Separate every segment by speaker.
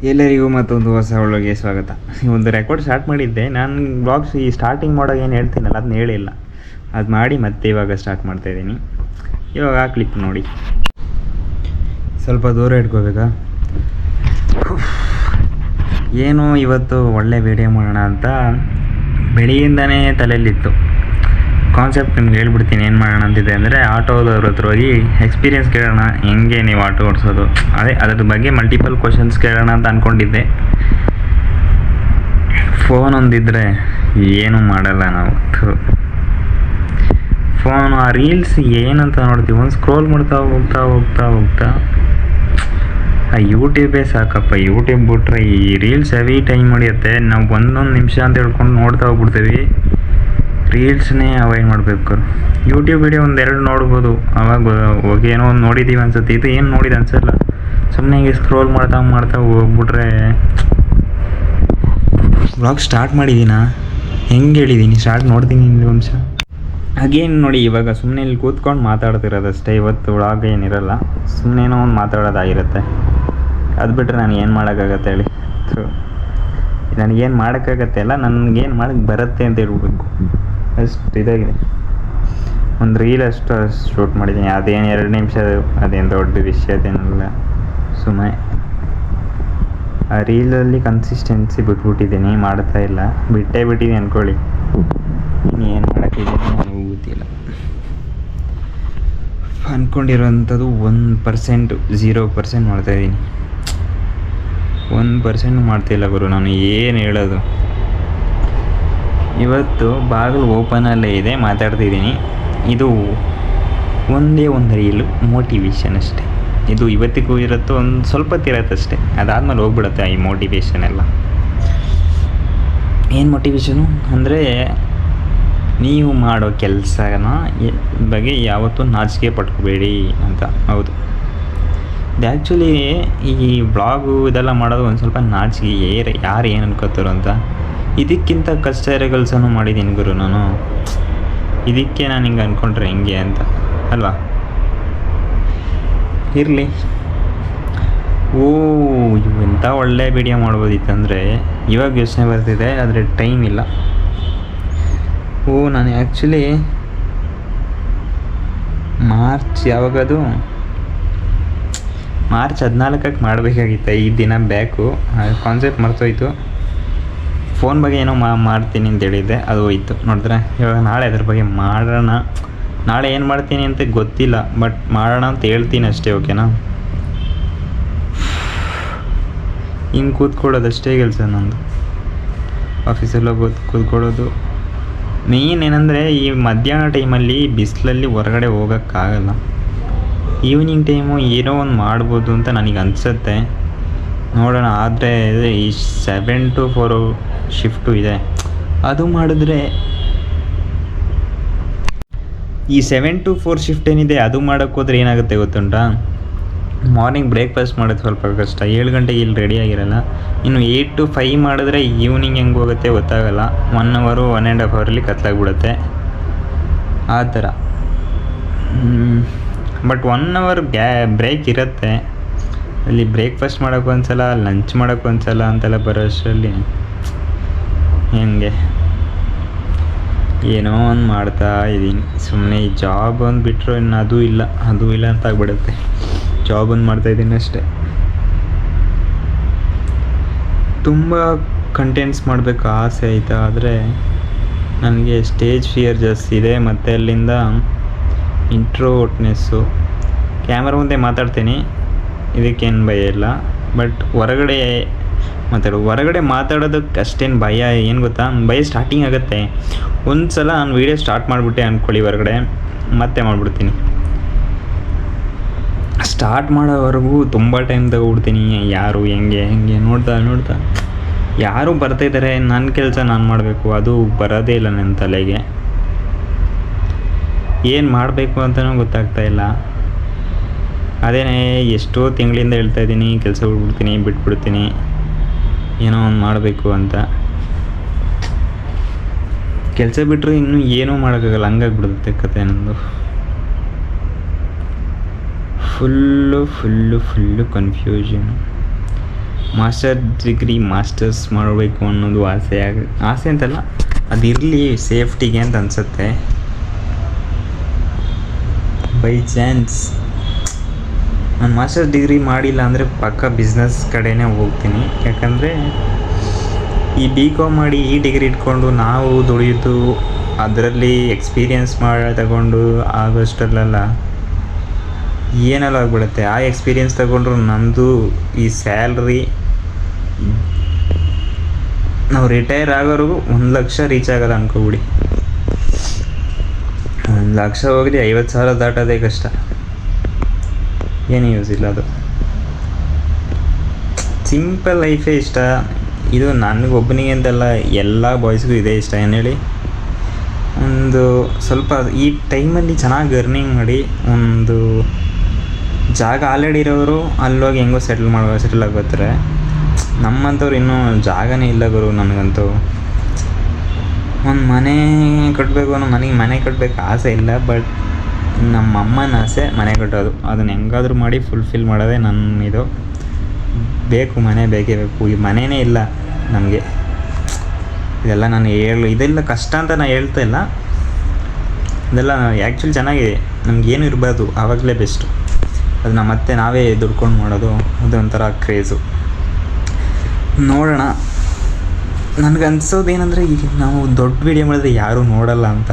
Speaker 1: ಎಲ್ಲರಿಗೂ ಮತ್ತೊಂದು ಹೊಸ ಒಳಗೆ ಸ್ವಾಗತ. ಒಂದು ರೆಕಾರ್ಡ್ ಸ್ಟಾರ್ಟ್ ಮಾಡಿದ್ದೆ ನಾನು. ಬ್ಲಾಗ್ಸ್ ಈ ಸ್ಟಾರ್ಟಿಂಗ್ ಮಾಡೋಕೆ ಏನು ಹೇಳ್ತೀನಲ್ಲ ಅದನ್ನ ಹೇಳಿಲ್ಲ, ಅದು ಮಾಡಿ ಮತ್ತೆ ಇವಾಗ ಸ್ಟಾರ್ಟ್ ಮಾಡ್ತಾಯಿದ್ದೀನಿ. ಇವಾಗ ಆ ಕ್ಲಿಪ್ ನೋಡಿ. ಸ್ವಲ್ಪ ದೂರ ಇಟ್ಕೋಬೇಕಾ? ಏನು ಇವತ್ತು ಒಳ್ಳೆ ವೀಡಿಯೋ ಮಾಡೋಣ ಅಂತ ಬೆಳಿಗ್ಗೆಯಿಂದನೇ ತಲೆಯಲ್ಲಿತ್ತು. ಕಾನ್ಸೆಪ್ಟ್ ನಿಮ್ಗೆ ಹೇಳ್ಬಿಡ್ತೀನಿ ಏನು ಮಾಡೋಣ ಅಂತಿದೆ. ಅಂದರೆ ಆಟೋದವ್ರ ಹತ್ರ ಹೋಗಿ ಎಕ್ಸ್ಪೀರಿಯೆನ್ಸ್ ಕೇಳೋಣ, ಹೆಂಗೆ ನೀವು ಆಟೋ ಓಡಿಸೋದು, ಅದ್ರ ಬಗ್ಗೆ ಮಲ್ಟಿಪಲ್ ಕ್ವಶನ್ಸ್ ಕೇಳೋಣ ಅಂತ ಅಂದ್ಕೊಂಡಿದ್ದೆ. ಫೋನ್ ಒಂದಿದ್ರೆ ಏನೂ ಮಾಡಲ್ಲ ನಾವು. ಫೋನು ಆ ರೀಲ್ಸ್ ಏನಂತ ನೋಡ್ತೀವಿ, ಒಂದು ಸ್ಕ್ರೋಲ್ ಮಾಡ್ತಾ ಹೋಗ್ತಾ ಹೋಗ್ತಾ ಹೋಗ್ತಾ ಆ ಯೂಟ್ಯೂಬೇ ಸಾಕಪ್ಪ. ಯೂಟ್ಯೂಬ್ ಬಿಟ್ರೆ ಈ ರೀಲ್ಸ್ ಹೆವಿ ಟೈಮ್ ಹೊಡಿಯುತ್ತೆ. ನಾವು ಒಂದೊಂದು ನಿಮಿಷ ಅಂತ ಹೇಳ್ಕೊಂಡು ನೋಡ್ತಾ ಹೋಗ್ಬಿಡ್ತೀವಿ. ರೀಲ್ಸ್ನೇ ಅವಾಯ್ಡ್ ಮಾಡಬೇಕು. ಯೂಟ್ಯೂಬ್ ವಿಡಿಯೋ ಒಂದೆರಡು ನೋಡ್ಬೋದು, ಅವಾಗ ಹೋಗಿ ಏನೋ ಒಂದು ನೋಡಿದ್ದೀವಿ ಅನ್ಸುತ್ತೆ. ಇದು ಏನು ನೋಡಿದ ಅನ್ಸಲ್ಲ, ಸುಮ್ಮನೆ ಹೀಗೆ ಸ್ಕ್ರೋಲ್ ಮಾಡ್ತಾ ಮಾಡ್ತಾ ಹೋಗ್ಬಿಟ್ರೆ. ವ್ಲಾಗ್ ಸ್ಟಾರ್ಟ್ ಮಾಡಿದ್ದೀನಾ, ಹೆಂಗೆ ಹೇಳಿದ್ದೀನಿ ಸ್ಟಾರ್ಟ್ ನೋಡ್ತೀನಿ ಒಂದು ನಿಮಿಷ. ಹಾಗೇನು ನೋಡಿ, ಇವಾಗ ಸುಮ್ಮನೆ ಇಲ್ಲಿ ಕೂತ್ಕೊಂಡು ಮಾತಾಡ್ತಿರೋದಷ್ಟೇ. ಇವತ್ತು ವ್ಲಾಗ್ ಏನಿರಲ್ಲ, ಸುಮ್ಮನೇನೋ ಒಂದು ಮಾತಾಡೋದಾಗಿರುತ್ತೆ. ಅದು ಬಿಟ್ಟರೆ ನಾನು ಏನು ಮಾಡೋಕ್ಕಾಗತ್ತೆ ಹೇಳಿ? ನನಗೇನು ಮಾಡೋಕ್ಕಾಗತ್ತೆ ಅಲ್ಲ, ನನಗೇನು ಮಾಡೋಕ್ಕೆ ಬರುತ್ತೆ ಅಂತ ಹೇಳ್ಬೇಕು. ಅಷ್ಟು ಇದಾಗಿದೆ. ಒಂದು ರೀಲ್ ಅಷ್ಟು ಶೂಟ್ ಮಾಡಿದ್ದೀನಿ, ಅದೇನು 2 ನಿಮಿಷ, ಅದೇನು ದೊಡ್ಡ ವಿಷಯದೇನಲ್ಲ. ಸುಮ್ಮನೆ ಆ ರೀಲಲ್ಲಿ ಕನ್ಸಿಸ್ಟೆನ್ಸಿ ಬಿಟ್ಬಿಟ್ಟಿದ್ದೀನಿ, ಮಾಡ್ತಾ ಇಲ್ಲ, ಬಿಟ್ಟೇ ಬಿಟ್ಟಿದ್ದೀನಿ ಅಂದ್ಕೊಳ್ಳಿ. ಇನ್ನು ಏನು ಮಾಡೋಕ್ಕಿದೆ ನನಗೂ ಗೊತ್ತಿಲ್ಲ. ಅಂದ್ಕೊಂಡಿರೋವಂಥದ್ದು 1%, 0% ಮಾಡ್ತಾಯಿದ್ದೀನಿ. 1% ಮಾಡ್ತಿಲ್ಲ ಗುರು. ನಾನು ಏನು ಹೇಳೋದು, ಇವತ್ತು ಬಾಗಿಲು ಓಪನಲ್ಲೇ ಇದೆ, ಮಾತಾಡ್ತಿದ್ದೀನಿ. ಇದು ಒಂದೇ ಒಂದು ರೀಲು ಮೋಟಿವೇಶನ್ ಅಷ್ಟೇ. ಇದು ಇವತ್ತಿಗೂ ಇರುತ್ತೋ, ಒಂದು ಸ್ವಲ್ಪ ಹೊತ್ತಿರತ್ತಷ್ಟೇ, ಅದಾದಮೇಲೆ ಹೋಗ್ಬಿಡುತ್ತೆ ಈ ಮೋಟಿವೇಶನ್ ಎಲ್ಲ. ಏನು ಮೋಟಿವೇಶನು ಅಂದರೆ, ನೀವು ಮಾಡೋ ಕೆಲಸನ ಬಗ್ಗೆ ಯಾವತ್ತೂ ನಾಚಿಕೆ ಪಟ್ಕೋಬೇಡಿ ಅಂತ. ಹೌದು, ಇದು ಆ್ಯಕ್ಚುಲಿ ಈ ಬ್ಲಾಗು ಇದೆಲ್ಲ ಮಾಡೋದು ಒಂದು ಸ್ವಲ್ಪ ನಾಚಿಕೆ, ಯಾರು ಏನು ಅನ್ಕೋತಾರೋ ಅಂತ. ಇದಕ್ಕಿಂತ ಕಷ್ಟ ಇರೋ ಕೆಲಸನೂ ಮಾಡಿದ್ದೀನಿ ಗುರು ನಾನು. ಇದಕ್ಕೆ ನಾನು ಹಿಂಗೆ ಅಂದ್ಕೊಂಡ್ರೆ ಹೆಂಗೆ ಅಂತ ಅಲ್ವಾ? ಇರಲಿ. ಎಂಥ ಒಳ್ಳೆ ವಿಡಿಯೋ ಮಾಡ್ಬೋದಿತ್ತಂದರೆ ಇವಾಗ ಯೋಚನೆ ಬರ್ತಿದೆ, ಆದರೆ ಟೈಮ್ ಇಲ್ಲ. ನಾನು ಆ್ಯಕ್ಚುಲಿ ಯಾವಾಗದು ಮಾರ್ಚ್ 14ಕ್ಕೆ ಮಾಡಬೇಕಾಗಿತ್ತು. 5 ದಿನ ಬ್ಯಾಕು. ಕಾನ್ಸೆಪ್ಟ್ ಮರ್ತೋಯ್ತು. ಫೋನ್ ಬಗ್ಗೆ ಏನೋ ಮಾಡ್ತೀನಿ ಅಂತ ಹೇಳಿದ್ದೆ, ಅದು ಹೋಯ್ತು. ನೋಡಿದ್ರೆ ಇವಾಗ ನಾಳೆ ಅದ್ರ ಬಗ್ಗೆ ಮಾಡೋಣ. ನಾಳೆ ಏನು ಮಾಡ್ತೀನಿ ಅಂತ ಗೊತ್ತಿಲ್ಲ, ಬಟ್ ಮಾಡೋಣ ಅಂತ ಹೇಳ್ತೀನಿ ಅಷ್ಟೇ. ಓಕೆನಾ? ಹಿಂಗೆ ಕೂತ್ಕೊಳ್ಳೋದಷ್ಟೇ ಕೆಲಸ ನಂದು. ಆಫೀಸಲ್ಲಿ ಹೋಗೋದು, ಕೂತ್ಕೊಳ್ಳೋದು. ಮೇಯ್ನ್ ಏನಂದರೆ, ಈ ಮಧ್ಯಾಹ್ನ ಟೈಮಲ್ಲಿ ಬಿಸಿಲಲ್ಲಿ ಹೊರಗಡೆ ಹೋಗೋಕ್ಕಾಗಲ್ಲ. ಈವ್ನಿಂಗ್ ಟೈಮು ಏನೋ ಒಂದು ಮಾಡ್ಬೋದು ಅಂತ ನನಗೆ ಅನಿಸುತ್ತೆ. ನೋಡೋಣ. ಆದರೆ ಈ 7 to 4 ಶಿಫ್ಟು ಇದೆ, ಅದು ಮಾಡಿದ್ರೆ ಈ 7 to 4 ಶಿಫ್ಟ್ ಏನಿದೆ ಅದು ಮಾಡೋಕ್ಕೆ ಹೋದ್ರೆ ಏನಾಗುತ್ತೆ ಗೊತ್ತುಂಟಾ? ಮಾರ್ನಿಂಗ್ ಬ್ರೇಕ್ಫಾಸ್ಟ್ ಮಾಡೋದು ಸ್ವಲ್ಪ ಕಷ್ಟ. 7 ಗಂಟೆಗೆ ಇಲ್ಲಿ ರೆಡಿಯಾಗಿರಲ್ಲ. ಇನ್ನು 8 to 5 ಮಾಡಿದ್ರೆ ಈವ್ನಿಂಗ್ ಹೆಂಗೆ ಹೋಗುತ್ತೆ ಗೊತ್ತಾಗಲ್ಲ. 1 hour 1.5 hour ಕತ್ಲಾಗ್ಬಿಡುತ್ತೆ ಆ ಥರ. ಬಟ್ 1 hour ಬ್ರೇಕ್ ಇರುತ್ತೆ. ಅಲ್ಲಿ ಬ್ರೇಕ್ಫಾಸ್ಟ್ ಮಾಡೋಕ್ಕೆ ಒಂದ್ಸಲ, ಲಂಚ್ ಮಾಡೋಕ್ಕೆ ಒಂದ್ಸಲ ಅಂತೆಲ್ಲ ಬರೋ ಅಷ್ಟರಲ್ಲಿ ಹೆಂಗೆ ಏನೋ ಒಂದು ಮಾಡ್ತಾ ಇದ್ದೀನಿ. ಸುಮ್ಮನೆ ಈ ಜಾಬ್ ಒಂದು ಬಿಟ್ಟರು ಇನ್ನು ಅದೂ ಇಲ್ಲ ಅಂತ ಆಗ್ಬಿಡುತ್ತೆ. ಜಾಬ್ ಒಂದು ಮಾಡ್ತಾಯಿದ್ದೀನಿ ಅಷ್ಟೇ. ತುಂಬ ಕಂಟೆಂಟ್ಸ್ ಮಾಡಬೇಕು ಆಸೆ ಆಯಿತಾ, ಆದರೆ ನನಗೆ ಸ್ಟೇಜ್ ಫಿಯರ್ ಜಾಸ್ತಿ ಇದೆ. ಮತ್ತು ಅಲ್ಲಿಂದ ಇಂಟ್ರೋವರ್ಟ್ನೆಸ್ಸು. ಕ್ಯಾಮ್ರಾ ಮುಂದೆ ಮಾತಾಡ್ತೀನಿ, ಇದಕ್ಕೇನು ಭಯ ಇಲ್ಲ. ಬಟ್ ಹೊರಗಡೆ ಮಾತಾಡೋದಕ್ಕೆ ಅಷ್ಟೇನು ಭಯ. ಏನು ಗೊತ್ತಾ, ಭಯ ಸ್ಟಾರ್ಟಿಂಗ್ ಆಗುತ್ತೆ. ಒಂದು ಸಲ ನಾನು ವೀಡಿಯೋ ಸ್ಟಾರ್ಟ್ ಮಾಡಿಬಿಟ್ಟೆ ಅಂದ್ಕೊಳ್ಳಿ, ಹೊರಗಡೆ ಮತ್ತೆ ಮಾಡಿಬಿಡ್ತೀನಿ. ಸ್ಟಾರ್ಟ್ ಮಾಡೋವರೆಗೂ ತುಂಬ ಟೈಮ್ ತಗೊಬಿಡ್ತೀನಿ. ಯಾರು ಹೆಂಗೆ ನೋಡ್ತಾ ಯಾರು ಬರ್ತಾಯಿದ್ದಾರೆ, ನನ್ನ ಕೆಲಸ ನಾನು ಮಾಡಬೇಕು, ಅದು ಬರೋದೇ ಇಲ್ಲ ನನ್ನ ತಲೆಗೆ. ಏನು ಮಾಡಬೇಕು ಅಂತಲೂ ಗೊತ್ತಾಗ್ತಾ ಇಲ್ಲ. ಅದೇನೇ ಎಷ್ಟೋ ತಿಂಗಳಿಂದ ಹೇಳ್ತಾಯಿದ್ದೀನಿ, ಕೆಲಸ ಬಿಟ್ಬಿಡ್ತೀನಿ, ಏನೋ ಒಂದು ಮಾಡಬೇಕು ಅಂತ. ಕೆಲಸ ಬಿಟ್ಟರೆ ಇನ್ನೂ ಏನೂ ಮಾಡೋಕ್ಕಾಗಲ್ಲ, ಹಂಗಾಗ್ಬಿಡುತ್ತೆ ಕತೆ ನಂದು. Full confusion. Master degree masters ಮಾಡಬೇಕು ಅನ್ನೋದು ಆಸೆ ಅಂತಲ್ಲ, ಅದಿರಲಿ ಸೇಫ್ಟಿಗೆ ಅಂತ ಅನಿಸುತ್ತೆ. ಬೈ ಚಾನ್ಸ್ ನಾನು ಮಾಸ್ಟರ್ಸ್ ಡಿಗ್ರಿ ಮಾಡಿಲ್ಲ ಅಂದರೆ ಪಕ್ಕ ಬಿಸ್ನೆಸ್ ಕಡೆನೇ ಹೋಗ್ತೀನಿ. ಯಾಕಂದರೆ ಈ BCom ಮಾಡಿ ಈ ಡಿಗ್ರಿ ಇಟ್ಕೊಂಡು ನಾವು ದುಡಿಯೋದು, ಅದರಲ್ಲಿ ಎಕ್ಸ್ಪೀರಿಯನ್ಸ್ ತಗೊಂಡು ಆಗೋಷ್ಟರಲ್ಲ ಏನೆಲ್ಲ ಆಗಿಬಿಡುತ್ತೆ. ಆ ಎಕ್ಸ್ಪೀರಿಯನ್ಸ್ ತಗೊಂಡ್ರು ನಮ್ಮದು ಈ ಸ್ಯಾಲ್ರಿ ನಾವು ರಿಟೈರ್ ಆಗೋರಿಗೂ 1 ಲಕ್ಷ ರೀಚ್ ಆಗೋದು ಅನ್ಕೋಬಿಡಿ. 1 ಲಕ್ಷ ಹೋಗಲಿ 50,000 ದಾಟೋದೇ ಕಷ್ಟ, ಏನು ಯೂಸ್ ಇಲ್ಲ. ಅದು ಸಿಂಪಲ್ ಲೈಫೇ ಇಷ್ಟ. ಇದು ನನಗೊಬ್ಬನಿಗೆ ಅಂತಲ್ಲ, ಎಲ್ಲ ಬಾಯ್ಸ್ಗೂ ಇದೇ ಇಷ್ಟ. ಏನು ಹೇಳಿ, ಒಂದು ಸ್ವಲ್ಪ ಈ ಟೈಮಲ್ಲಿ ಚೆನ್ನಾಗಿ ಅರ್ನಿಂಗ್ ಮಾಡಿ ಒಂದು ಜಾಗ ಆಲ್ರೆಡಿ ಇರೋರು ಅಲ್ಲೋಗಿ ಹೆಂಗೋ ಸೆಟಲ್ ಆಗೋತಾರೆ. ನಮ್ಮಂಥವ್ರು ಇನ್ನೂ ಜಾಗನೇ ಇಲ್ಲ ಗುರು. ನನಗಂತೂ ಒಂದು ಮನೆ ಕಟ್ಟಬೇಕು ಅನ್ನೋ ಮನೆ ಕಟ್ಟಬೇಕು ಆಸೆ ಇಲ್ಲ. ಬಟ್ ನಮ್ಮ ಅಮ್ಮನ ಆಸೆ ಮನೆ ಕಟ್ಟೋದು. ಅದನ್ನು ಹೆಂಗಾದ್ರೂ ಮಾಡಿ ಫುಲ್ಫಿಲ್ ಮಾಡೋದೇ ನನ್ನ ಇದು. ಬೇಕು, ಮನೆ ಬೇಕೇ ಬೇಕು. ಈ ಮನೆಯೇ ಇಲ್ಲ ನಮಗೆ. ಇದೆಲ್ಲ ನಾನು ಇದೆಲ್ಲ ಕಷ್ಟ ಅಂತ ನಾನು ಹೇಳ್ತಾ ಇಲ್ಲ. ಇದೆಲ್ಲ ಆ್ಯಕ್ಚುಲಿ ಚೆನ್ನಾಗಿದೆ. ನಮಗೇನು ಇರಬಾರ್ದು, ಆವಾಗಲೇ ಬೆಸ್ಟು. ಅದನ್ನ ಮತ್ತೆ ನಾವೇ ದುಡ್ಕೊಂಡು ಮಾಡೋದು ಅದೊಂಥರ ಕ್ರೇಜು. ನೋಡೋಣ. ನನಗೆ ಅನ್ಸೋದು ಏನಂದರೆ, ಈಗ ನಾವು ದೊಡ್ಡ ವೀಡಿಯೋ ಮಾಡಿದ್ರೆ ಯಾರೂ ನೋಡಲ್ಲ ಅಂತ.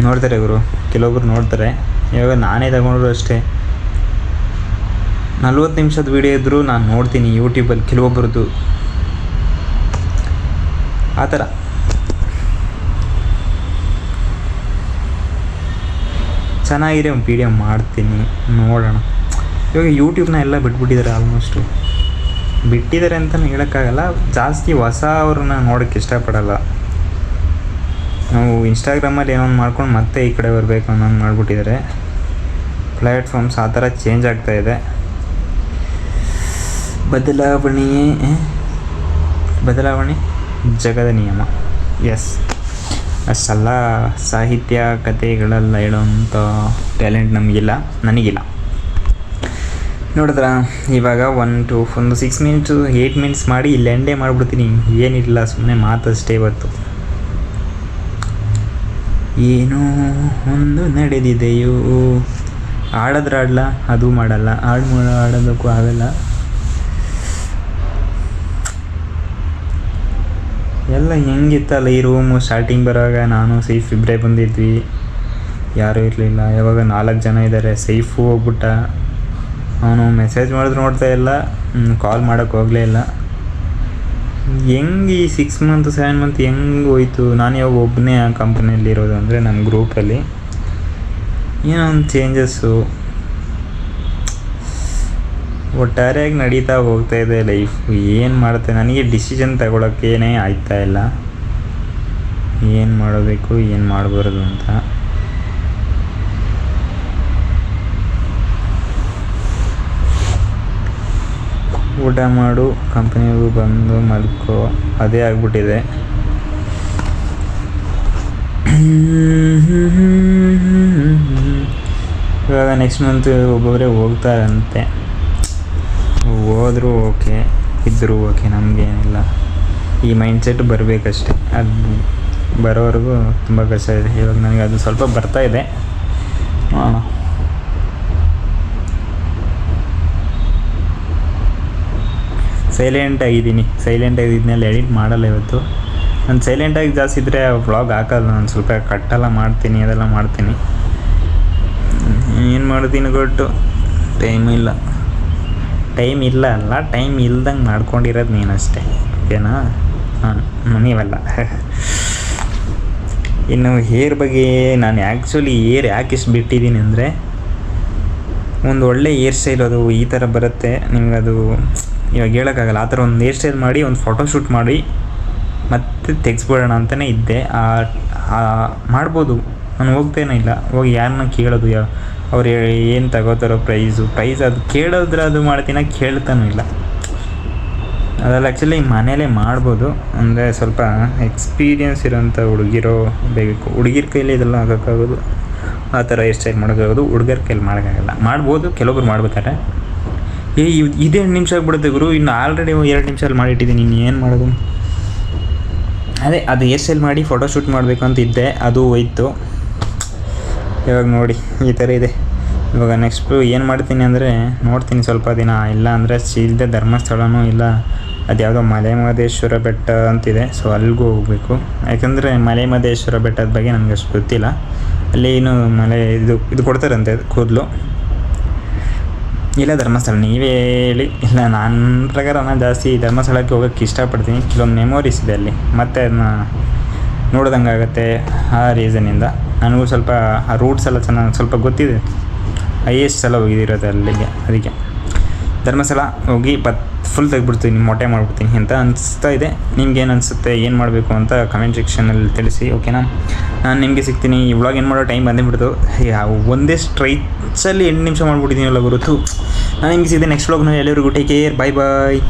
Speaker 1: ನೋಡ್ತಾರೆ ಇವರು, ಕೆಲವೊಬ್ರು ನೋಡ್ತಾರೆ. ಇವಾಗ ನಾನೇ ತಗೊಂಡ್ರು ಅಷ್ಟೇ 40 ನಿಮಿಷದ ವೀಡಿಯೋ ಇದ್ದರೂ ನಾನು ನೋಡ್ತೀನಿ ಯೂಟ್ಯೂಬಲ್ಲಿ ಕೆಲವೊಬ್ರದ್ದು. ಆ ಥರ ಚೆನ್ನಾಗಿರೋ ಒಂದು ವೀಡಿಯೋ ಮಾಡ್ತೀನಿ, ನೋಡೋಣ. ಇವಾಗ ಯೂಟ್ಯೂಬ್ನ ಎಲ್ಲ ಬಿಟ್ಬಿಟ್ಟಿದ್ದಾರೆ, ಆಲ್ಮೋಸ್ಟು ಬಿಟ್ಟಿದ್ದಾರೆ ಅಂತಲೂ ಹೇಳೋಕ್ಕಾಗಲ್ಲ. ಜಾಸ್ತಿ ಹೊಸ ಅವ್ರನ್ನ ನೋಡೋಕ್ಕೆ ಇಷ್ಟಪಡಲ್ಲ. ನಾವು ಇನ್ಸ್ಟಾಗ್ರಾಮಲ್ಲಿ ಏನೋ ಒಂದು ಮಾಡ್ಕೊಂಡು ಮತ್ತೆ ಈ ಕಡೆ ಬರಬೇಕು ಅನ್ನೋಂಗೆ ಮಾಡಿಬಿಟ್ಟಿದ್ದಾರೆ. ಪ್ಲ್ಯಾಟ್ಫಾರ್ಮ್ಸ್ ಆ ಥರ ಚೇಂಜ್ ಆಗ್ತಾಯಿದೆ. ಬದಲಾವಣೆ ಜಗದ ನಿಯಮ. ಎಸ್, ಅಷ್ಟೆಲ್ಲ ಸಾಹಿತ್ಯ ಕಥೆಗಳೆಲ್ಲ ಹೇಳೋವಂಥ ಟ್ಯಾಲೆಂಟ್ ನಮಗಿಲ್ಲ, ನನಗಿಲ್ಲ. ನೋಡಿದ್ರ ಇವಾಗ ಒಂದು 6 ಮಿನಿಟ್ಸು 8 ಮಿನಿಟ್ಸ್ ಮಾಡಿ ಇಲ್ಲಿ ಎಂಡೇ ಮಾಡಿಬಿಡ್ತೀನಿ. ಏನಿಲ್ಲ, ಸುಮ್ಮನೆ ಮಾತಷ್ಟೇ. ಇವತ್ತು ಏನೋ ಒಂದು ನಡೆದಿದೆಯೋ. ಆಡಿದ್ರೆ ಆಡಲ್ಲ, ಅದು ಮಾಡಲ್ಲ. ಆಡೋದಕ್ಕೂ ಆಗಲ್ಲ. ಎಲ್ಲ ಹೆಂಗಿತ್ತಲ್ಲ ಈ ರೂಮು. ಸ್ಟಾರ್ಟಿಂಗ್ ಬರುವಾಗ ನಾನು ಸೈಫ್ ಇಬ್ಬರೇ ಬಂದಿದ್ವಿ, ಯಾರೂ ಇರಲಿಲ್ಲ. ಯಾವಾಗ 4 ಜನ ಇದ್ದಾರೆ. ಸೈಫು ಹೋಗ್ಬಿಟ್ಟ. ಅವನು ಮೆಸೇಜ್ ಮಾಡಿದ್ರು ನೋಡ್ತಾ ಇಲ್ಲ, ಕಾಲ್ ಮಾಡೋಕ್ಕೆ ಹೋಗಲೇ ಇಲ್ಲ. ಹೆಂಗೆ ಈ 6 ಮಂತ್ 7 ಮಂತ್ ಹೆಂಗೆ ಹೋಯ್ತು. ನಾನು ಯಾವಾಗ ಒಬ್ಬನೇ ಆ ಕಂಪ್ನಿಯಲ್ಲಿರೋದು ಅಂದರೆ ನಮ್ಮ ಗ್ರೂಪಲ್ಲಿ ಏನೋ ಒಂದು ಚೇಂಜಸ್ಸು. ಒಟ್ಟಾರೆಯಾಗಿ ನಡೀತಾ ಹೋಗ್ತಾಯಿದೆ ಲೈಫ್. ಏನು ಮಾಡುತ್ತೆ, ನನಗೆ ಡಿಸಿಷನ್ ತಗೊಳ್ಳೋಕ್ಕೇನೆ ಆಗ್ತಾ ಇಲ್ಲ. ಏನು ಮಾಡಬೇಕು, ಏನು ಮಾಡಬಾರ್ದು ಅಂತ. ಊಟ ಮಾಡು, ಕಂಪ್ನಿಗೂ ಬಂದು ಮಲ್ಕೋ, ಅದೇ ಆಗ್ಬಿಟ್ಟಿದೆ. ಇವಾಗ ನೆಕ್ಸ್ಟ್ ಮಂತ್ ಒಬ್ಬೊಬ್ಬರೇ ಹೋಗ್ತಾರಂತೆ. ಹೋದರೂ ಓಕೆ, ಇದ್ದರೂ ಓಕೆ, ನಮಗೇನಿಲ್ಲ. ಈ ಮೈಂಡ್ಸೆಟ್ ಬರಬೇಕಷ್ಟೆ. ಅದು ಬರೋವರೆಗೂ ತುಂಬ ಕಷ್ಟ ಇದೆ. ಇವಾಗ ನನಗೆ ಅದು ಸ್ವಲ್ಪ ಬರ್ತಾ ಇದೆ. ಸೈಲೆಂಟಾಗಿದ್ಮೇಲೆ ಎಡಿಟ್ ಮಾಡಲ್ಲ ಇವತ್ತು. ನಾನು ಸೈಲೆಂಟಾಗಿ ಜಾಸ್ತಿ ಇದ್ದರೆ ವ್ಲಾಗ್ ಹಾಕೋದು. ನಾನು ಸ್ವಲ್ಪ ಕಟ್ಟೆಲ್ಲ ಮಾಡ್ತೀನಿ, ಅದೆಲ್ಲ ಮಾಡ್ತೀನಿ. ಏನು ಮಾಡ್ತೀನಿ ಗೊತ್ತು, ಟೈಮ್ ಇಲ್ಲ ಅಲ್ಲ, ಟೈಮ್ ಇಲ್ದಂಗೆ ಮಾಡ್ಕೊಂಡಿರೋದು ನೀನಷ್ಟೇ, ಓಕೆನಾ? ನೀವಲ್ಲ. ಇನ್ನು ಹೇರ್ ಬಗ್ಗೆ ನಾನು ಆ್ಯಕ್ಚುಲಿ ಯಾಕೆ ಇಷ್ಟು ಬಿಟ್ಟಿದ್ದೀನಿ ಅಂದರೆ, ಒಂದು ಒಳ್ಳೆ ಹೇರ್ ಸ್ಟೈಲ್ ಅದು ಈ ಥರ ಬರುತ್ತೆ ನಿಮಗದು ಇವಾಗ ಹೇಳೋಕ್ಕಾಗಲ್ಲ. ಆ ಥರ ಒಂದು ಹೇರ್ ಸ್ಟೈಲ್ ಮಾಡಿ ಒಂದು ಫೋಟೋಶೂಟ್ ಮಾಡಿ ಮತ್ತೆ ತೆಗೆಸ್ಬಿಡೋಣ ಅಂತಲೇ ಇದ್ದೆ. ಮಾಡ್ಬೋದು, ನಾನು ಹೋಗ್ತೇನೆ ಇಲ್ಲ. ಹೋಗಿ ಯಾರನ್ನ ಕೇಳೋದು, ಅವ್ರು ಏನು ತಗೋತಾರೋ ಪ್ರೈಸ್ ಅದು ಕೇಳೋದ್ರೆ ಅದು ಮಾಡ್ತೀನಿ, ಕೇಳ್ತಾನೂ ಇಲ್ಲ. ಅದೆಲ್ಲ ಆ್ಯಕ್ಚುಲಿ ಮನೇಲೇ ಮಾಡ್ಬೋದು. ಅಂದರೆ ಸ್ವಲ್ಪ ಎಕ್ಸ್ಪೀರಿಯನ್ಸ್ ಇರೋಂಥ ಹುಡುಗಿರೋ ಬೇಕು. ಹುಡುಗಿರ ಕೈಲಿ ಇದೆಲ್ಲ ಆಗೋಕ್ಕಾಗೋದು, ಆ ಥರ ಹೇರ್ ಸ್ಟೈಲ್ ಮಾಡೋಕ್ಕಾಗೋದು. ಹುಡುಗರ ಕೈಲಿ ಮಾಡೋಕ್ಕಾಗಲ್ಲ. ಮಾಡ್ಬೋದು, ಕೆಲವೊಬ್ರು ಮಾಡ್ಬೇಕಾರೆ. ಇದು 2 ನಿಮಿಷ ಆಗಿಬಿಡುತ್ತೆ ಗುರು. ಇನ್ನು ಆಲ್ರೆಡಿ 2 ನಿಮಿಷದಲ್ಲಿ ಮಾಡಿಟ್ಟಿದ್ದೀನಿ. ಇನ್ನು ಏನು ಮಾಡೋದು? ಅದು ಹೇರ್ ಸ್ಟೈಲ್ ಮಾಡಿ ಫೋಟೋಶೂಟ್ ಮಾಡಬೇಕು ಅಂತ ಇದ್ದೆ, ಅದು ಹೋಯ್ತು. ಇವಾಗ ನೋಡಿ ಈ ಥರ ಇದೆ. ಇವಾಗ ನೆಕ್ಸ್ಟು ಏನು ಮಾಡ್ತೀನಿ ಅಂದರೆ ನೋಡ್ತೀನಿ ಸ್ವಲ್ಪ ದಿನ, ಇಲ್ಲ ಅಂದರೆ ಸೀದಾ ಧರ್ಮಸ್ಥಳನೂ ಇಲ್ಲ ಅದ್ಯಾವುದೋ ಮಲೆ ಮಹದೇಶ್ವರ ಬೆಟ್ಟ ಅಂತಿದೆ, ಸೊ ಅಲ್ಲಿಗೂ ಹೋಗಬೇಕು. ಯಾಕಂದರೆ ಮಲೆ ಮಹದೇಶ್ವರ ಬೆಟ್ಟದ ಬಗ್ಗೆ ನನಗೆ ಅಷ್ಟು ಗೊತ್ತಿಲ್ಲ. ಅಲ್ಲಿ ಏನು ಇದು ಕೊಡ್ತಾರಂತೆ ಕೂದಲು, ಇಲ್ಲ ಧರ್ಮಸ್ಥಳ ನೀವೇ ಹೇಳಿ. ಇಲ್ಲ ನನ್ನ ಪ್ರಕಾರ ನಾನು ಜಾಸ್ತಿ ಧರ್ಮಸ್ಥಳಕ್ಕೆ ಹೋಗೋಕ್ಕೆ ಇಷ್ಟಪಡ್ತೀನಿ. ಕೆಲವೊಂದು ಮೆಮೊರೀಸ್ ಇದೆ ಅಲ್ಲಿ, ಮತ್ತು ಅದನ್ನ ನೋಡ್ದಂಗೆ ಆಗುತ್ತೆ. ಆ ರೀಸನಿಂದ ನನಗೂ ಸ್ವಲ್ಪ ಆ ರೂಟ್ಸ್ ಎಲ್ಲ ಚೆನ್ನಾಗಿ ಸ್ವಲ್ಪ ಗೊತ್ತಿದೆ. IAS ಎಲ್ಲ ಹೋಗಿದಿರೋದು ಅಲ್ಲಿಗೆ, ಅದಕ್ಕೆ ಧರ್ಮಸ್ಥಳ ಹೋಗಿ ಫುಲ್ ತೆಗ್ಬಿಡ್ತೀನಿ, ಮೊಟ್ಟೆ ಮಾಡಿಬಿಡ್ತೀನಿ ಅಂತ ಅನಿಸ್ತಾ ಇದೆ. ನಿಮ್ಗೇನು ಅನಿಸುತ್ತೆ, ಏನು ಮಾಡಬೇಕು ಅಂತ ಕಮೆಂಟ್ ಸೆಕ್ಷನಲ್ಲಿ ತಿಳಿಸಿ, ಓಕೆನಾ? ನಾನು ನಿಮಗೆ ಸಿಗ್ತೀನಿ. ಈ ವ್ಲಾಗ್ ಏನು ಮಾಡೋ ಟೈಮ್ ಬಂದುಬಿಡ್ತು. ಒಂದೇ ಸ್ಟ್ರೈಚಲ್ಲಿ 8 ನಿಮಿಷ ಮಾಡಿಬಿಟ್ಟಿದ್ದೀನಲ್ಲ ಗುರುತು. ನಾನು ನಿಮಗೆ ಸಿಗ್ತೀನಿ ನೆಕ್ಸ್ಟ್ ವ್ಲಾಗ್ನ. ಎಲ್ಲರಿಗೂ ಟೇಕ್ ಕೇರ್, ಬಾಯ್ ಬಾಯ್.